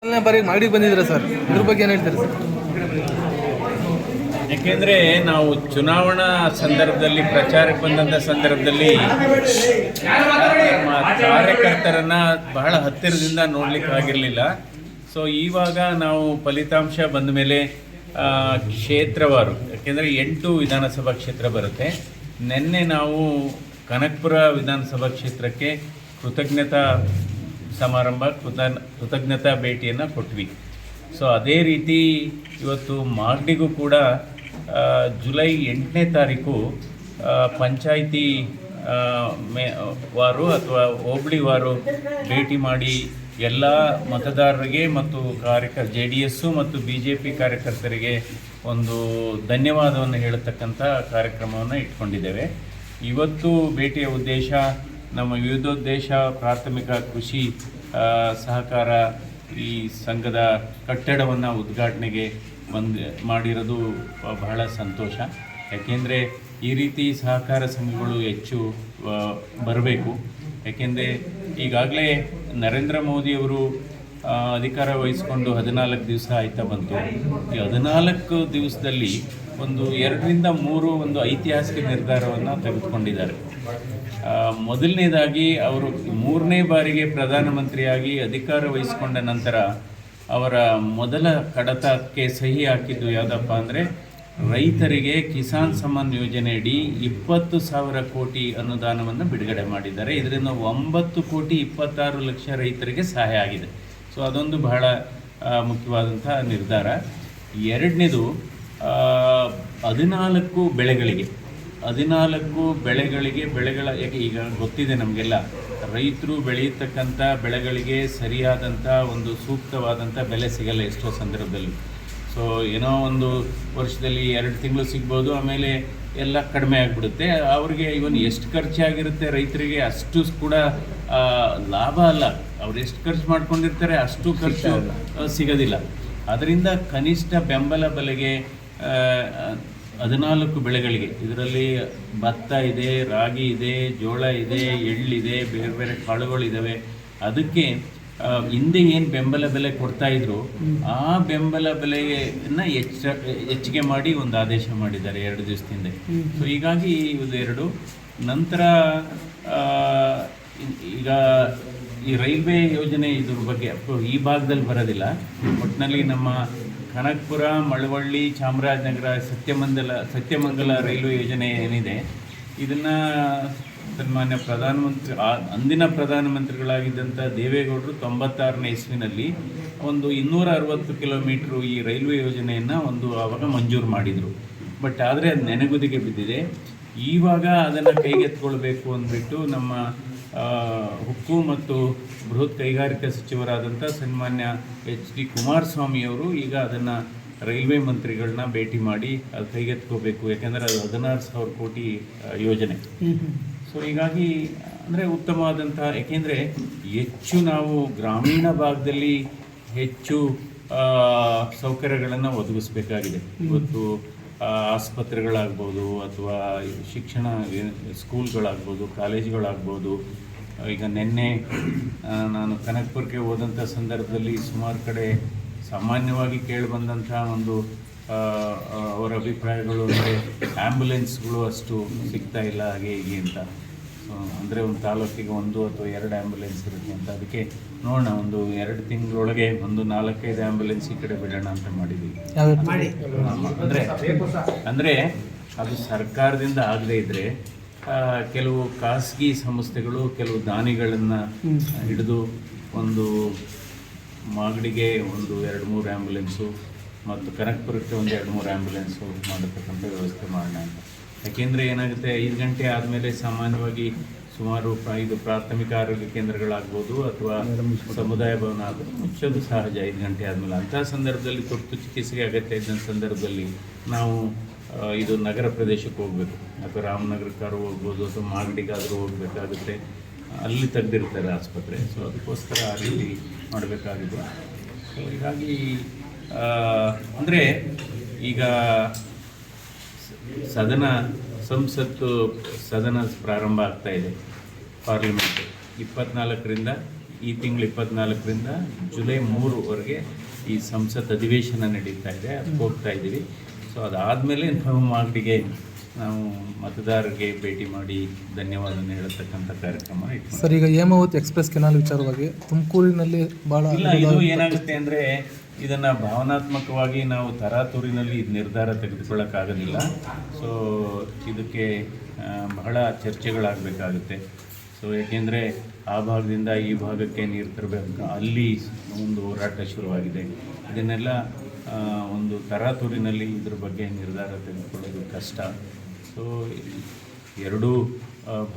ಬಾರಿ ಮಾಡಿ ಬಂದಿದ್ದೀರಾ ಸರ್, ಇದ್ರ ಬಗ್ಗೆ ಏನು ಹೇಳ್ತೀರಾ ಸರ್? ಯಾಕೆಂದರೆ ನಾವು ಚುನಾವಣಾ ಸಂದರ್ಭದಲ್ಲಿ ಪ್ರಚಾರಕ್ಕೆ ಬಂದಂಥ ಸಂದರ್ಭದಲ್ಲಿ ನಮ್ಮ ಕಾರ್ಯಕರ್ತರನ್ನು ಬಹಳ ಹತ್ತಿರದಿಂದ ನೋಡಲಿಕ್ಕೆ ಆಗಿರಲಿಲ್ಲ. ಸೊ ಇವಾಗ ನಾವು ಫಲಿತಾಂಶ ಬಂದ ಮೇಲೆ ಕ್ಷೇತ್ರವಾರು, ಯಾಕೆಂದರೆ 8 ವಿಧಾನಸಭಾ ಕ್ಷೇತ್ರ ಬರುತ್ತೆ. ನಿನ್ನೆ ನಾವು ಕನಕಪುರ ವಿಧಾನಸಭಾ ಕ್ಷೇತ್ರಕ್ಕೆ ಕೃತಜ್ಞತಾ ಸಮಾರಂಭ, ಕೃತಜ್ಞತಾ ಭೇಟಿಯನ್ನು ಕೊಟ್ವಿ. ಸೊ ಅದೇ ರೀತಿ ಇವತ್ತು ಮಾಗಡಿಗೂ ಕೂಡ ಜುಲೈ 8ನೇ ತಾರೀಕು ಪಂಚಾಯಿತಿ ವಾರು ಅಥವಾ ಹೋಬಳಿ ವಾರು ಭೇಟಿ ಮಾಡಿ ಎಲ್ಲ ಮತದಾರರಿಗೆ ಮತ್ತು JDS ಮತ್ತು BJP ಕಾರ್ಯಕರ್ತರಿಗೆ ಒಂದು ಧನ್ಯವಾದವನ್ನು ಹೇಳತಕ್ಕಂಥ ಕಾರ್ಯಕ್ರಮವನ್ನು ಇಟ್ಕೊಂಡಿದ್ದೇವೆ. ಇವತ್ತು ಭೇಟಿಯ ಉದ್ದೇಶ ನಮ್ಮ ವಿವಿಧೋದ್ದೇಶ ಪ್ರಾಥಮಿಕ ಕೃಷಿ ಸಹಕಾರ ಈ ಸಂಘದ ಕಟ್ಟಡವನ್ನು ಉದ್ಘಾಟನೆಗೆ ಮಾಡಿರೋದು ಬಹಳ ಸಂತೋಷ. ಯಾಕೆಂದರೆ ಈ ರೀತಿ ಸಹಕಾರ ಸಂಘಗಳು ಹೆಚ್ಚು ಬರಬೇಕು. ಯಾಕೆಂದರೆ ಈಗಾಗಲೇ ನರೇಂದ್ರ ಮೋದಿಯವರು ಅಧಿಕಾರ ವಹಿಸಿಕೊಂಡು 14 ದಿವಸ ಆಯ್ತಾ ಬಂತು. ಈ 14 ದಿವಸದಲ್ಲಿ 2 ರಿಂದ 3 ಒಂದು ಐತಿಹಾಸಿಕ ನಿರ್ಧಾರವನ್ನು ತೆಗೆದುಕೊಂಡಿದ್ದಾರೆ. ಮೊದಲನೇದಾಗಿ ಅವರು 3ನೇ ಬಾರಿಗೆ ಪ್ರಧಾನಮಂತ್ರಿಯಾಗಿ ಅಧಿಕಾರ ವಹಿಸಿಕೊಂಡ ನಂತರ ಅವರ ಮೊದಲ ಕಡತಕ್ಕೆ ಸಹಿ ಹಾಕಿದ್ದು ಯಾವುದಪ್ಪ ಅಂದರೆ ರೈತರಿಗೆ ಕಿಸಾನ್ ಸಮ್ಮಾನ್ ಯೋಜನೆಯಡಿ 20,000 ಕೋಟಿ ಅನುದಾನವನ್ನು ಬಿಡುಗಡೆ ಮಾಡಿದ್ದಾರೆ. ಇದರಿಂದ 9,26 ಲಕ್ಷ ರೈತರಿಗೆ ಸಹಾಯ ಆಗಿದೆ. ಸೊ ಅದೊಂದು ಬಹಳ ಮುಖ್ಯವಾದಂಥ ನಿರ್ಧಾರ. ಎರಡನೇದು 14 ಬೆಳೆಗಳ ಈಗ ಗೊತ್ತಿದೆ ನಮಗೆಲ್ಲ, ರೈತರು ಬೆಳೆಯತಕ್ಕಂಥ ಬೆಳೆಗಳಿಗೆ ಸರಿಯಾದಂಥ ಒಂದು ಸೂಕ್ತವಾದಂಥ ಬೆಲೆ ಸಿಗಲ್ಲ ಎಷ್ಟೋ ಸಂದರ್ಭದಲ್ಲಿ. ಸೊ ಏನೋ ಒಂದು ವರ್ಷದಲ್ಲಿ 2 ತಿಂಗಳು ಸಿಗ್ಬೋದು, ಆಮೇಲೆ ಎಲ್ಲ ಕಡಿಮೆ ಆಗಿಬಿಡುತ್ತೆ. ಅವ್ರಿಗೆ ಇವನ್ ಎಷ್ಟು ಖರ್ಚಾಗಿರುತ್ತೆ ರೈತರಿಗೆ ಅಷ್ಟು ಕೂಡ ಲಾಭ ಅಲ್ಲ. ಅವ್ರು ಎಷ್ಟು ಖರ್ಚು ಮಾಡ್ಕೊಂಡಿರ್ತಾರೆ ಅಷ್ಟು ಖರ್ಚು ಸಿಗೋದಿಲ್ಲ. ಅದರಿಂದ ಕನಿಷ್ಠ ಬೆಂಬಲ ಬೆಲೆಗೆ 14 ಬೆಳೆಗಳಿಗೆ, ಇದರಲ್ಲಿ ಭತ್ತ ಇದೆ, ರಾಗಿ ಇದೆ, ಜೋಳ ಇದೆ, ಎಳ್ಳಿದೆ, ಬೇರೆ ಬೇರೆ ಕಾಳುಗಳಿದ್ದಾವೆ. ಅದಕ್ಕೆ ಹಿಂದೆ ಏನು ಬೆಂಬಲ ಬೆಲೆ ಕೊಡ್ತಾಯಿದ್ರು ಆ ಬೆಂಬಲ ಬೆಲೆಯನ್ನು ಹೆಚ್ಚಿಗೆ ಮಾಡಿ ಒಂದು ಆದೇಶ ಮಾಡಿದ್ದಾರೆ 2 ದಿವಸದಿಂದ. ಸೊ ಹೀಗಾಗಿ ಇದು 2. ನಂತರ ಈಗ ಈ ರೈಲ್ವೆ ಯೋಜನೆ ಇದ್ರ ಬಗ್ಗೆ ಈ ಭಾಗದಲ್ಲಿ ಬರೋದಿಲ್ಲ. ಒಟ್ಟಿನಲ್ಲಿ ನಮ್ಮ ಕನಕಪುರ, ಮಳವಳ್ಳಿ, ಚಾಮರಾಜನಗರ, ಸತ್ಯಮಂಗಲ ರೈಲ್ವೆ ಯೋಜನೆ ಏನಿದೆ, ಇದನ್ನು ಸನ್ಮಾನ್ಯ ಅಂದಿನ ಪ್ರಧಾನಮಂತ್ರಿಗಳಾಗಿದ್ದಂಥ ದೇವೇಗೌಡರು 96ನೇ ಇಸ್ವಿನಲ್ಲಿ 260 ಕಿಲೋಮೀಟ್ರು ಈ ರೈಲ್ವೆ ಯೋಜನೆಯನ್ನು ಆವಾಗ ಮಂಜೂರು ಮಾಡಿದರು. ಬಟ್ ಆದರೆ ಅದು ನೆನೆಗುದಿಗೆ ಬಿದ್ದಿದೆ. ಈವಾಗ ಅದನ್ನು ಕೈಗೆತ್ತಿಕೊಳ್ಬೇಕು ಅಂದ್ಬಿಟ್ಟು ನಮ್ಮ ಉಕ್ಕು ಮತ್ತು ಬೃಹತ್ ಕೈಗಾರಿಕಾ ಸಚಿವರಾದಂಥ ಸನ್ಮಾನ್ಯ HD ಕುಮಾರಸ್ವಾಮಿಯವರು ಈಗ ಅದನ್ನು ರೈಲ್ವೆ ಮಂತ್ರಿಗಳನ್ನ ಭೇಟಿ ಮಾಡಿ ಅದು ಕೈಗೆತ್ಕೋಬೇಕು. ಯಾಕೆಂದರೆ ಅದು 16,000 ಕೋಟಿ ಯೋಜನೆ. ಸೊ ಹೀಗಾಗಿ ಅಂದರೆ ಉತ್ತಮವಾದಂಥ, ಏಕೆಂದರೆ ಹೆಚ್ಚು ನಾವು ಗ್ರಾಮೀಣ ಭಾಗದಲ್ಲಿ ಹೆಚ್ಚು ಸೌಕರ್ಯಗಳನ್ನು ಒದಗಿಸ್ಬೇಕಾಗಿದೆ. ಇವತ್ತು ಆಸ್ಪತ್ರೆಗಳಾಗ್ಬೋದು ಅಥವಾ ಶಿಕ್ಷಣ ಸ್ಕೂಲ್ಗಳಾಗ್ಬೋದು, ಕಾಲೇಜುಗಳಾಗ್ಬೋದು. ಈಗ ನಿನ್ನೆ ನಾನು ಕನಕಪುರಕ್ಕೆ ಹೋದಂಥ ಸಂದರ್ಭದಲ್ಲಿ ಸುಮಾರು ಕಡೆ ಸಾಮಾನ್ಯವಾಗಿ ಕೇಳಿಬಂದಂಥ ಅವರ ಅಭಿಪ್ರಾಯಗಳು ಅಂದರೆ ಆ್ಯಂಬುಲೆನ್ಸ್ಗಳು ಅಷ್ಟು ಸಿಗ್ತಾ ಇಲ್ಲ, ಹಾಗೆ ಹೀಗೆ ಅಂತ. ಅಂದರೆ ಒಂದು ತಾಲೂಕಿಗೆ 1 ಅಥವಾ 2 ಆ್ಯಂಬುಲೆನ್ಸ್ ಇರುತ್ತೆ ಅಂತ. ಅದಕ್ಕೆ ನೋಡೋಣ, 2 ತಿಂಗಳೊಳಗೆ 4-5 ಆ್ಯಂಬುಲೆನ್ಸ್ ಈ ಕಡೆ ಬಿಡೋಣ ಅಂತ ಮಾಡಿದ್ದೀವಿ. ಅಂದರೆ ಅದು ಸರ್ಕಾರದಿಂದ ಆಗದೇ ಇದ್ದರೆ ಕೆಲವು ಖಾಸಗಿ ಸಂಸ್ಥೆಗಳು ಕೆಲವು ದಾನಿಗಳನ್ನು ಹಿಡಿದು ಮಾಗಡಿಗೆ 2-3 ಆ್ಯಂಬುಲೆನ್ಸು ಮತ್ತು ಕನಕಪುರಕ್ಕೆ 2-3 ಆ್ಯಂಬುಲೆನ್ಸು ಮಾಡತಕ್ಕಂಥ ವ್ಯವಸ್ಥೆ ಮಾಡೋಣ ಅಂತ. ಯಾಕೆಂದರೆ ಏನಾಗುತ್ತೆ, 5 ಗಂಟೆ ಆದಮೇಲೆ ಸಾಮಾನ್ಯವಾಗಿ ಸುಮಾರು ಇದು ಪ್ರಾಥಮಿಕ ಆರೋಗ್ಯ ಕೇಂದ್ರಗಳಾಗ್ಬೋದು ಅಥವಾ ಸಮುದಾಯ ಭವನ ಆಗೋದು ಮುಚ್ಚೋದು ಸಹಜ 5 ಗಂಟೆ ಆದಮೇಲೆ. ಅಂಥ ಸಂದರ್ಭದಲ್ಲಿ ತುರ್ತು ಚಿಕಿತ್ಸೆಗೆ ಅಗತ್ಯ ಇದ್ದ ಸಂದರ್ಭದಲ್ಲಿ ನಾವು ಇದು ನಗರ ಪ್ರದೇಶಕ್ಕೆ ಹೋಗಬೇಕು, ಅಥವಾ ರಾಮನಗರಕ್ಕಾದ್ರೂ ಹೋಗ್ಬೋದು ಅಥವಾ ಮಾಗಡಿಗಾದರೂ ಹೋಗಬೇಕಾಗುತ್ತೆ. ಅಲ್ಲಿ ತೆಗೆದಿರ್ತಾರೆ ಆಸ್ಪತ್ರೆ. ಸೊ ಅದಕ್ಕೋಸ್ಕರ ಆ ರೀತಿ ಮಾಡಬೇಕಾಗಿದೆ. ಸೊ ಹೀಗಾಗಿ ಅಂದರೆ ಈಗ ಸಂಸತ್ತು ಸದನ ಪ್ರಾರಂಭ ಆಗ್ತಾಯಿದೆ. ಪಾರ್ಲಿಮೆಂಟ್ 24ರಿಂದ ಈ ತಿಂಗಳು 24ರಿಂದ ಜುಲೈ 3ವರೆಗೆ ಈ ಸಂಸತ್ ಅಧಿವೇಶನ ನಡೀತಾ ಇದೆ, ಅದಕ್ಕೆ ಹೋಗ್ತಾ ಇದ್ದೀವಿ. ಸೊ ಅದಾದಮೇಲೆ ನಾವು ಮಾಗಡಿಗೆ ನಾವು ಮತದಾರರಿಗೆ ಭೇಟಿ ಮಾಡಿ ಧನ್ಯವಾದನ ಹೇಳತಕ್ಕಂಥ ಕಾರ್ಯಕ್ರಮ ಇತ್ತು. ಸರ್, ಈಗ ಹೇಮಾವತಿ ಎಕ್ಸ್ಪ್ರೆಸ್ ಕೆನಾಲ್ ವಿಚಾರವಾಗಿ ತುಮಕೂರಿನಲ್ಲಿ ಭಾಳ ಇದು ಏನಾಗುತ್ತೆ ಅಂದರೆ ಇದನ್ನು ಭಾವನಾತ್ಮಕವಾಗಿ ನಾವು ತರಾತುರಿನಲ್ಲಿ ಇದು ನಿರ್ಧಾರ ತೆಗೆದುಕೊಳ್ಳೋಕ್ಕಾಗೋದಿಲ್ಲ. ಸೊ ಇದಕ್ಕೆ ಬಹಳ ಚರ್ಚೆಗಳಾಗಬೇಕಾಗುತ್ತೆ. ಸೊ ಏಕೆಂದರೆ ಆ ಭಾಗದಿಂದ ಈ ಭಾಗಕ್ಕೆ ನೀರು ತರಬೇಕು, ಅಲ್ಲಿ ಒಂದು ಹೋರಾಟ ಶುರುವಾಗಿದೆ. ಇದನ್ನೆಲ್ಲ ಒಂದು ತರಾತುರಿನಲ್ಲಿ ಇದ್ರ ಬಗ್ಗೆ ನಿರ್ಧಾರ ತೆಗೆದುಕೊಳ್ಳೋದು ಕಷ್ಟ. ಸೊ ಎರಡೂ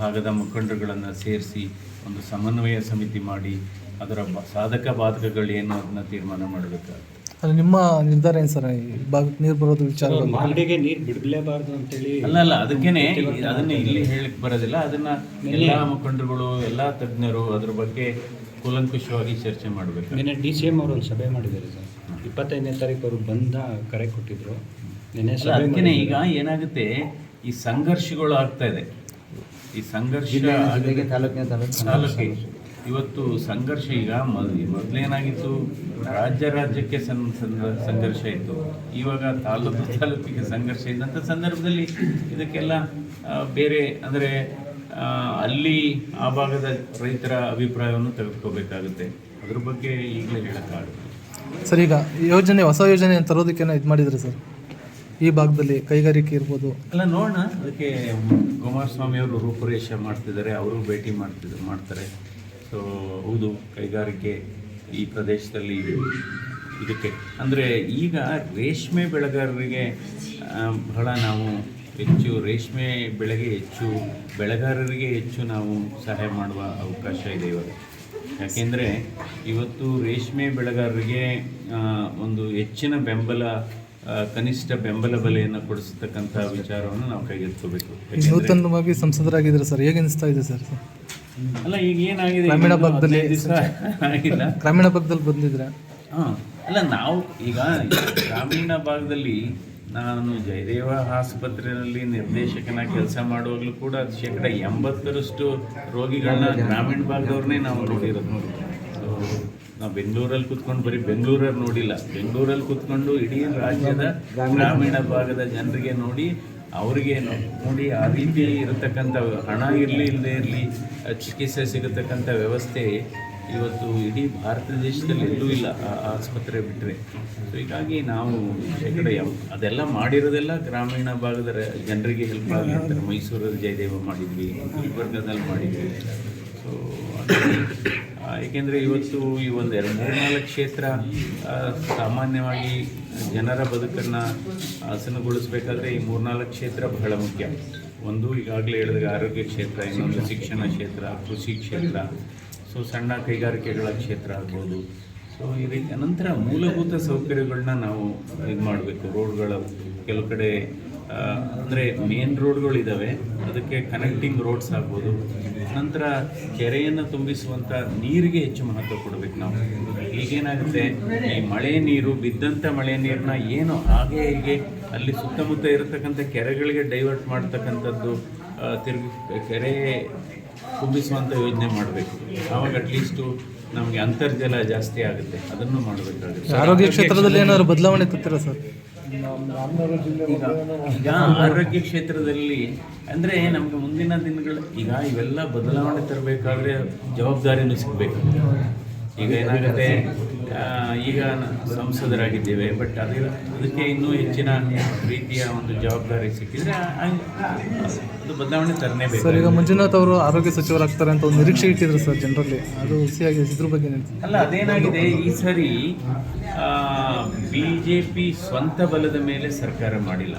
ಭಾಗದ ಮುಖಂಡರುಗಳನ್ನು ಸೇರಿಸಿ ಒಂದು ಸಮನ್ವಯ ಸಮಿತಿ ಮಾಡಿ ಅದರ ಸಾಧಕ ಬಾಧಕಗಳೇನು ಅದನ್ನು ತೀರ್ಮಾನ ಮಾಡಬೇಕಾಗುತ್ತೆ. ಅದು ನಿಮ್ಮ ನಿರ್ಧಾರ ಏನು ಸರ್? ಈ ಭಾಗಕ್ಕೆ ನೀರು ಬರೋದು ವಿಚಾರ ಮಾಗಡಿಗೆ ನೀರು ಬಿಡಲೇಬಾರ್ದು ಅಂತೇಳಿ ಅಲ್ಲ ಅದಕ್ಕೇನೆ ಅದನ್ನು ಇಲ್ಲಿ ಹೇಳಕ್ಕೆ ಬರೋದಿಲ್ಲ. ಅದನ್ನು ಎಲ್ಲ ಮುಖಂಡರುಗಳು, ಎಲ್ಲ ತಜ್ಞರು ಅದ್ರ ಬಗ್ಗೆ ಕೂಲಂಕುಷವಾಗಿ ಚರ್ಚೆ ಮಾಡಬೇಕು. ನಿನ್ನೆ DCM ಅವರು ಒಂದು ಸಭೆ ಮಾಡಿದ್ದಾರೆ ಸರ್. 25ನೇ ತಾರೀಕು ಅವರು ಬಂದ ಕರೆ ಕೊಟ್ಟಿದ್ರು. ನಿನ್ನೆ ಅದಕ್ಕೇನೆ ಈಗ ಏನಾಗುತ್ತೆ, ಈ ಸಂಘರ್ಷಗಳು ಆಗ್ತಾ ಇದೆ. ಈ ಸಂಘರ್ಷ ತಾಲೂಕಿಗೆ ಇವತ್ತು ಸಂಘರ್ಷ ಈಗ ಮೊದಲೇನಾಗಿತ್ತು, ರಾಜ್ಯಕ್ಕೆ ಸಂಘರ್ಷ ಇತ್ತು, ಇವಾಗ ತಾಲೂಕಿಗೆ ಸಂಘರ್ಷ ಇದ್ದಂಥ ಸಂದರ್ಭದಲ್ಲಿ ಇದಕ್ಕೆಲ್ಲ ಬೇರೆ ಅಂದರೆ ಅಲ್ಲಿ ಆ ಭಾಗದ ರೈತರ ಅಭಿಪ್ರಾಯವನ್ನು ತೆಗೆದುಕೋಬೇಕಾಗುತ್ತೆ. ಅದ್ರ ಬಗ್ಗೆ ಈಗಲೇ ಹೇಳೋಕ್ಕಾಗುತ್ತೆ. ಸರ್, ಈಗ ಯೋಜನೆ ಹೊಸ ಯೋಜನೆ ತರೋದಕ್ಕೇನೋ ಇದು ಮಾಡಿದರೆ ಸರ್, ಈ ಭಾಗದಲ್ಲಿ ಕೈಗಾರಿಕೆ ಇರ್ಬೋದು ಅಲ್ಲ ನೋಡೋಣ. ಅದಕ್ಕೆ ಕುಮಾರಸ್ವಾಮಿ ಅವರು ರೂಪುರೇಷೆ ಮಾಡ್ತಿದ್ದಾರೆ, ಅವರು ಭೇಟಿ ಮಾಡ್ತಾರೆ. ಸೊ ಹೌದು, ಕೈಗಾರಿಕೆ ಈ ಪ್ರದೇಶದಲ್ಲಿ ಇದಕ್ಕೆ ಅಂದರೆ ಈಗ ರೇಷ್ಮೆ ಬೆಳೆಗಾರರಿಗೆ ಬಹಳ ನಾವು ಹೆಚ್ಚು ರೇಷ್ಮೆ ಬೆಳೆಗೆ ಹೆಚ್ಚು ಬೆಳೆಗಾರರಿಗೆ ಹೆಚ್ಚು ನಾವು ಸಹಾಯ ಮಾಡುವ ಅವಕಾಶ ಇದೆ ಇವಾಗ. ಯಾಕೆಂದರೆ ಇವತ್ತು ರೇಷ್ಮೆ ಬೆಳೆಗಾರರಿಗೆ ಒಂದು ಹೆಚ್ಚಿನ ಬೆಂಬಲ, ಕನಿಷ್ಠ ಬೆಂಬಲ ಬೆಲೆಯನ್ನು ಕೊಡಿಸತಕ್ಕಂಥ ವಿಚಾರವನ್ನು ನಾವು ಕೈಗೆತ್ತಿಕೋಬೇಕು. ನೂತನವಾಗಿ ಸಂಸದರಾಗಿದ್ದಾರೆ ಸರ್, ಹೇಗೆ ಅನಿಸ್ತಾ ಇದೆ ಸರ್? ಅಲ್ಲ ಈಗ ಏನಾಗಿದೆ, ಗ್ರಾಮೀಣ ಭಾಗದಲ್ಲಿ ಆಗಿಲ್ಲ, ಗ್ರಾಮೀಣ ಭಾಗದಲ್ಲಿ ಬಂದಿದ್ರೆ ಅಲ್ಲ ನಾವು ಈಗ ಗ್ರಾಮೀಣ ಭಾಗದಲ್ಲಿ ನಾನು ಜಯದೇವ ಆಸ್ಪತ್ರೆಯಲ್ಲಿ ನಿರ್ದೇಶಕನಾಗಿ ಕೆಲಸ ಮಾಡುವಾಗಲೂ ಕೂಡ 80% ರೋಗಿಗಳನ್ನ ಗ್ರಾಮೀಣ ಭಾಗದವ್ರನ್ನೇ ನಾವು ನೋಡಿರೋದು. ಸೊ ನಾವು ಬೆಂಗಳೂರಲ್ಲಿ ಕೂತ್ಕೊಂಡು ಬರೀ ಬೆಂಗಳೂರಲ್ಲಿ ನೋಡಿಲ್ಲ, ಬೆಂಗಳೂರಲ್ಲಿ ಕೂತ್ಕೊಂಡು ಇಡೀ ರಾಜ್ಯದ ಗ್ರಾಮೀಣ ಭಾಗದ ಜನರಿಗೆ ನೋಡಿ, ಅವರಿಗೆ ನೋಡಿ ಆ ರೀತಿ ಇರತಕ್ಕಂಥ ಹಣ ಇರಲಿ ಇಲ್ಲದೆ ಇರಲಿ ಚಿಕಿತ್ಸೆ ಸಿಗತಕ್ಕಂಥ ವ್ಯವಸ್ಥೆ ಇವತ್ತು ಇಡೀ ಭಾರತ ದೇಶದಲ್ಲಿ ಎಲ್ಲೂ ಇಲ್ಲ, ಆ ಆಸ್ಪತ್ರೆ ಬಿಟ್ಟರೆ. ಸೊ ಹೀಗಾಗಿ ನಾವು ಅದೆಲ್ಲ ಮಾಡಿರೋದೆಲ್ಲ ಗ್ರಾಮೀಣ ಭಾಗದ ಜನರಿಗೆ ಹೆಲ್ಪ್ ಆಗಿರ್ತಾರೆ. ಮೈಸೂರಲ್ಲಿ ಜಯದೇವ ಮಾಡಿದ್ವಿ, ಗುಲ್ಬರ್ಗದಲ್ಲಿ ಮಾಡಿದ್ವಿ. ಸೊ ಏಕೆಂದರೆ ಇವತ್ತು ಈ ಒಂದು 2-3-4 ಕ್ಷೇತ್ರ ಸಾಮಾನ್ಯವಾಗಿ ಜನರ ಬದುಕನ್ನು ಹಸನುಗೊಳಿಸಬೇಕಾದ್ರೆ ಈ 3-4 ಕ್ಷೇತ್ರ ಬಹಳ ಮುಖ್ಯ. ಒಂದು ಈಗಾಗಲೇ ಹೇಳಿದಾಗ ಆರೋಗ್ಯ ಕ್ಷೇತ್ರ, ಇನ್ನೊಂದು ಶಿಕ್ಷಣ ಕ್ಷೇತ್ರ, ಕೃಷಿ ಕ್ಷೇತ್ರ, ಸೊ ಸಣ್ಣ ಕೈಗಾರಿಕೆಗಳ ಕ್ಷೇತ್ರ ಆಗ್ಬೋದು. ಸೊ ಈ ರೀತಿ ಅನಂತರ ಮೂಲಭೂತ ಸೌಕರ್ಯಗಳನ್ನ ನಾವು ಇದು ಮಾಡಬೇಕು. ರೋಡ್ಗಳು ಕೆಲವು ಕಡೆ ಅಂದರೆ ಮೇನ್ ರೋಡ್ಗಳಿದ್ದಾವೆ, ಅದಕ್ಕೆ ಕನೆಕ್ಟಿಂಗ್ ರೋಡ್ಸ್ ಆಗ್ಬೋದು. ನಂತರ ಕೆರೆಯನ್ನು ತುಂಬಿಸುವಂಥ ನೀರಿಗೆ ಹೆಚ್ಚು ಮಹತ್ವ ಕೊಡಬೇಕು ನಾವು. ಈಗೇನಾಗುತ್ತೆ, ಈ ಮಳೆ ನೀರು ಬಿದ್ದಂಥ ಮಳೆ ನೀರನ್ನ ಏನು ಹಾಗೆ ಹೀಗೆ ಅಲ್ಲಿ ಸುತ್ತಮುತ್ತ ಇರತಕ್ಕಂಥ ಕೆರೆಗಳಿಗೆ ಡೈವರ್ಟ್ ಮಾಡ್ತಕ್ಕಂಥದ್ದು, ತಿರುಗಿ ಕೆರೆ ತುಂಬಿಸುವಂಥ ಯೋಜನೆ ಮಾಡಬೇಕು. ಆವಾಗ ಅಟ್ಲೀಸ್ಟು ನಮಗೆ ಅಂತರ್ಜಲ ಜಾಸ್ತಿ ಆಗುತ್ತೆ, ಅದನ್ನು ಮಾಡಬೇಕಾಗುತ್ತೆ. ಆರೋಗ್ಯ ಕ್ಷೇತ್ರದಲ್ಲಿ ಏನಾದರೂ ಬದಲಾವಣೆ ತರ್ತೀರಾ ಸರ್? ಈಗ ಆರೋಗ್ಯ ಕ್ಷೇತ್ರದಲ್ಲಿ ಅಂದರೆ ನಮಗೆ ಮುಂದಿನ ದಿನಗಳು ಈಗ ಇವೆಲ್ಲ ಬದಲಾವಣೆ ತರಬೇಕಾದ್ರೆ ಜವಾಬ್ದಾರಿನೂ ಸಿಗಬೇಕು. ಈಗ ಏನಾಗುತ್ತೆ, ಈಗ ಸಂಸದರಾಗಿದ್ದೇವೆ, ಬಟ್ ಅದಕ್ಕೆ ಇನ್ನೂ ಹೆಚ್ಚಿನ ರೀತಿಯ ಒಂದು ಜವಾಬ್ದಾರಿ ಸಿಕ್ಕಿದ್ರೆ ಅದು ಬದಲಾವಣೆ ತರನೇಬೇಕು. ಸರ್, ಈಗ ಮಂಜುನಾಥ್ ಅವರು ಆರೋಗ್ಯ ಸಚಿವರಾಗ್ತಾರೆ ಅಂತ ಒಂದು ನಿರೀಕ್ಷೆ ಇಟ್ಟಿದ್ರು ಸರ್ ಜನರಲ್ಲಿ, ಅದು ಹುಸಿಯಾಗಿ ಇದ್ರ ಬಗ್ಗೆ ಅಲ್ಲ, ಅದೇನಾಗಿದೆ ಈ ಸರಿ BJP ಸ್ವಂತ ಬಲದ ಮೇಲೆ ಸರ್ಕಾರ ಮಾಡಿಲ್ಲ,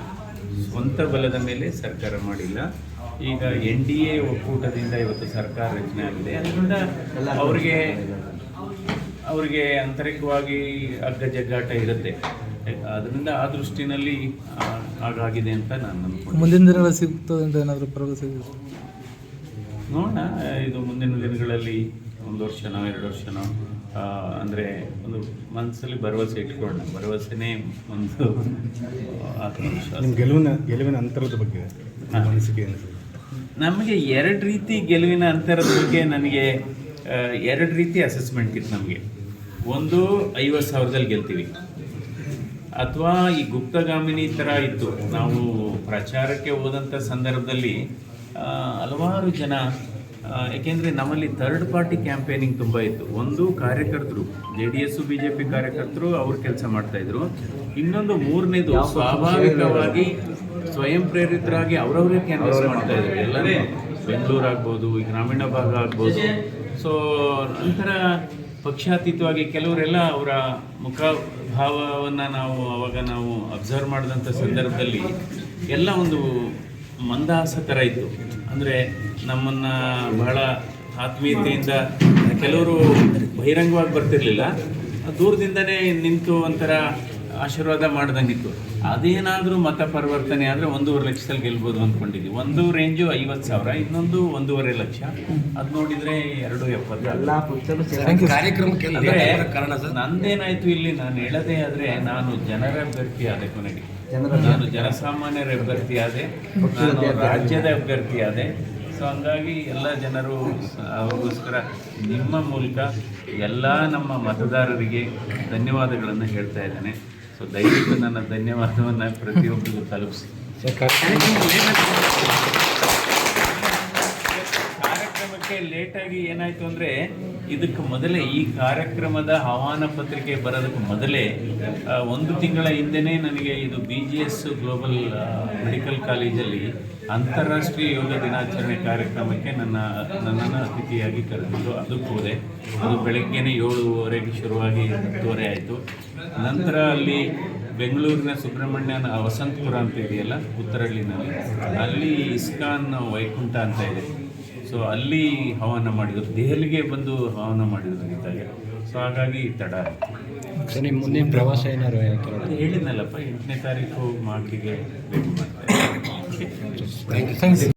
ಈಗ NDA ಒಕ್ಕೂಟದಿಂದ ಇವತ್ತು ಸರ್ಕಾರ ರಚನೆ ಆಗಿದೆ. ಅದರಿಂದ ಅವರಿಗೆ ಆಂತರಿಕವಾಗಿ ಅಗ್ಗಜಗ್ಗಾಟ ಇರುತ್ತೆ. ಅದರಿಂದ ಆ ದೃಷ್ಟಿನಲ್ಲಿ ಹಾಗಾಗಿದೆ ಅಂತ ನಾನು ಅನ್ಕೊಂಡು. ಮುಂದಿನ ದಿನಗಳಲ್ಲಿ ಸಿಗ್ತದೆ ಅಂತ ಏನಾದರೂ ಭರವಸೆ ಇದೆ? ನೋಡೋಣ, ಇದು ಮುಂದಿನ ದಿನಗಳಲ್ಲಿ 1 ವರ್ಷನೋ 2 ವರ್ಷನೋ ಅಂದರೆ ಒಂದು ಮನಸ್ಸಲ್ಲಿ ಭರವಸೆ ಇಟ್ಕೊಳ್ಳೋಣ. ಭರವಸೆನೇ ಒಂದು ಆತ್ಮವಿಶ್ವಾಸ. ಗೆಲುವಿನ ಅಂತರದ ಬಗ್ಗೆ ಅನಿಸಿಕೆ ಏನು? ನಮಗೆ 2 ರೀತಿ ಗೆಲುವಿನ ಅಂತರದ ಬಗ್ಗೆ ನನಗೆ ಎರಡು ರೀತಿ ಅಸೆಸ್ಮೆಂಟ್ ಇತ್ತು ನಮಗೆ. ಒಂದು 50,000ದಲ್ಲಿ ಗೆಲ್ತೀವಿ, ಅಥವಾ ಈ ಗುಪ್ತಗಾಮಿನಿ ಥರ ಇತ್ತು. ನಾವು ಪ್ರಚಾರಕ್ಕೆ ಹೋದಂಥ ಸಂದರ್ಭದಲ್ಲಿ ಹಲವಾರು ಜನ, ಏಕೆಂದರೆ ನಮ್ಮಲ್ಲಿ ಥರ್ಡ್ ಪಾರ್ಟಿ ಕ್ಯಾಂಪೇನಿಂಗ್ ತುಂಬ ಇತ್ತು. ಒಂದು ಕಾರ್ಯಕರ್ತರು, JDS BJP ಕಾರ್ಯಕರ್ತರು ಅವ್ರು ಕೆಲಸ ಮಾಡ್ತಾಯಿದ್ರು. ಇನ್ನೊಂದು ಮೂರನೇದು ಸ್ವಾಭಾವಿಕವಾಗಿ ಸ್ವಯಂ ಪ್ರೇರಿತರಾಗಿ ಅವರವರೇ ಕ್ಯಾನ್ವಾಸ್ ಮಾಡ್ತಾಯಿದ್ರು. ಎಲ್ಲರೂ ಬೆಂಗಳೂರು ಆಗ್ಬೋದು, ಈ ಗ್ರಾಮೀಣ ಭಾಗ ಆಗ್ಬೋದು. ಸೊ ನಂತರ ಪಕ್ಷಾತೀತವಾಗಿ ಕೆಲವರೆಲ್ಲ ಅವರ ಮುಖಭಾವವನ್ನು ನಾವು ಅಬ್ಸರ್ವ್ ಮಾಡಿದಂಥ ಸಂದರ್ಭದಲ್ಲಿ ಎಲ್ಲ ಒಂದು ಮಂದಹಾಸ ಥರ ಇತ್ತು. ಅಂದರೆ ನಮ್ಮನ್ನು ಬಹಳ ಆತ್ಮೀಯತೆಯಿಂದ, ಕೆಲವರು ಬಹಿರಂಗವಾಗಿ ಬರ್ತಿರ್ಲಿಲ್ಲ, ದೂರದಿಂದನೇ ನಿಂತು ಒಂಥರ ಆಶೀರ್ವಾದ ಮಾಡ್ದಂಗಿತ್ತು. ಅದೇನಾದರೂ ಮತ ಪರಿವರ್ತನೆ ಆದರೆ 1.5 ಲಕ್ಷದಲ್ಲಿ ಗೆಲ್ಬೋದು ಅಂದ್ಕೊಂಡಿದ್ವಿ. ಒಂದು ರೇಂಜು 50,000, ಇನ್ನೊಂದು 1.5 ಲಕ್ಷ. ಅದು ನೋಡಿದರೆ 2.70. ನಂದೇನಾಯಿತು ಇಲ್ಲಿ, ನಾನು ಹೇಳೋದೇ ಆದರೆ ನಾನು ಜನರ ಅಭ್ಯರ್ಥಿ ಆದೆ. ಕೊನೆಗೆ ನಾನು ಜನಸಾಮಾನ್ಯರ ಅಭ್ಯರ್ಥಿ ಆದೆ, ನಾನು ರಾಜ್ಯದ ಅಭ್ಯರ್ಥಿ ಆದೆ. ಸೊ ಹಂಗಾಗಿ ಎಲ್ಲ ಜನರು ಅವ್ರಿಗೋಸ್ಕರ ನಿಮ್ಮ ಮೂಲಕ ಎಲ್ಲ ನಮ್ಮ ಮತದಾರರಿಗೆ ಧನ್ಯವಾದಗಳನ್ನು ಹೇಳ್ತಾ ಇದ್ದೇನೆ. ಸೊ ದಯವಿಟ್ಟು ನನ್ನ ಧನ್ಯವಾದವನ್ನು ಪ್ರತಿಯೊಬ್ಬರಿಗೂ ತಲುಪಿಸಿ. ಕಾರ್ಯಕ್ರಮಕ್ಕೆ ಲೇಟಾಗಿ ಏನಾಯಿತು ಅಂದರೆ, ಇದಕ್ಕೆ ಮೊದಲೇ ಈ ಕಾರ್ಯಕ್ರಮದ ಆಹ್ವಾನ ಪತ್ರಿಕೆ ಬರೋದಕ್ಕೆ ಮೊದಲೇ 1 ತಿಂಗಳ ಹಿಂದೆಯೇ ನನಗೆ ಇದು BGS ಗ್ಲೋಬಲ್ ಮೆಡಿಕಲ್ ಕಾಲೇಜಲ್ಲಿ ಅಂತಾರಾಷ್ಟ್ರೀಯ ಯೋಗ ದಿನಾಚರಣೆ ಕಾರ್ಯಕ್ರಮಕ್ಕೆ ನನ್ನನ್ನು ಅತಿಥಿಯಾಗಿ ಕರೆದಿದ್ದು. ಅದಕ್ಕೆ ಹೋದೆ. ಅದು ಬೆಳಗ್ಗೆನೇ 7:30ಗೆ ಶುರುವಾಗಿ 10:30 ಆಯಿತು. ನಂತರ ಅಲ್ಲಿ ಬೆಂಗಳೂರಿನ ಸುಬ್ರಹ್ಮಣ್ಯನ ವಸಂತಪುರ ಅಂತ ಇದೆಯಲ್ಲ, ಉತ್ತರಹಳ್ಳಿನಲ್ಲಿ, ಅಲ್ಲಿ ಇಸ್ಕಾನ್ ವೈಕುಂಠ ಅಂತ ಇದೆ. ಸೊ ಅಲ್ಲಿ ಆಹ್ವಾನ ಮಾಡಿದರು, ದೆಹಲಿಗೆ ಬಂದು ಆಹ್ವಾನ ಮಾಡಿದರು ಇದ್ದಾಗ. ಸೊ ಹಾಗಾಗಿ ತಡ ಆಯಿತು. ಸೊ ನಿಮ್ಮ ಮುಂದಿನ ಪ್ರವಾಸ ಏನಾರು ಹೇಳಿದ್ನಲ್ಲಪ್ಪ, 8ನೇ ತಾರೀಕು ಮಾಕಿಗೆ ಭೇಟಿ ಮಾಡ್ತಾ ಇದ್ದೀನಿ. ಥ್ಯಾಂಕ್ಸ್.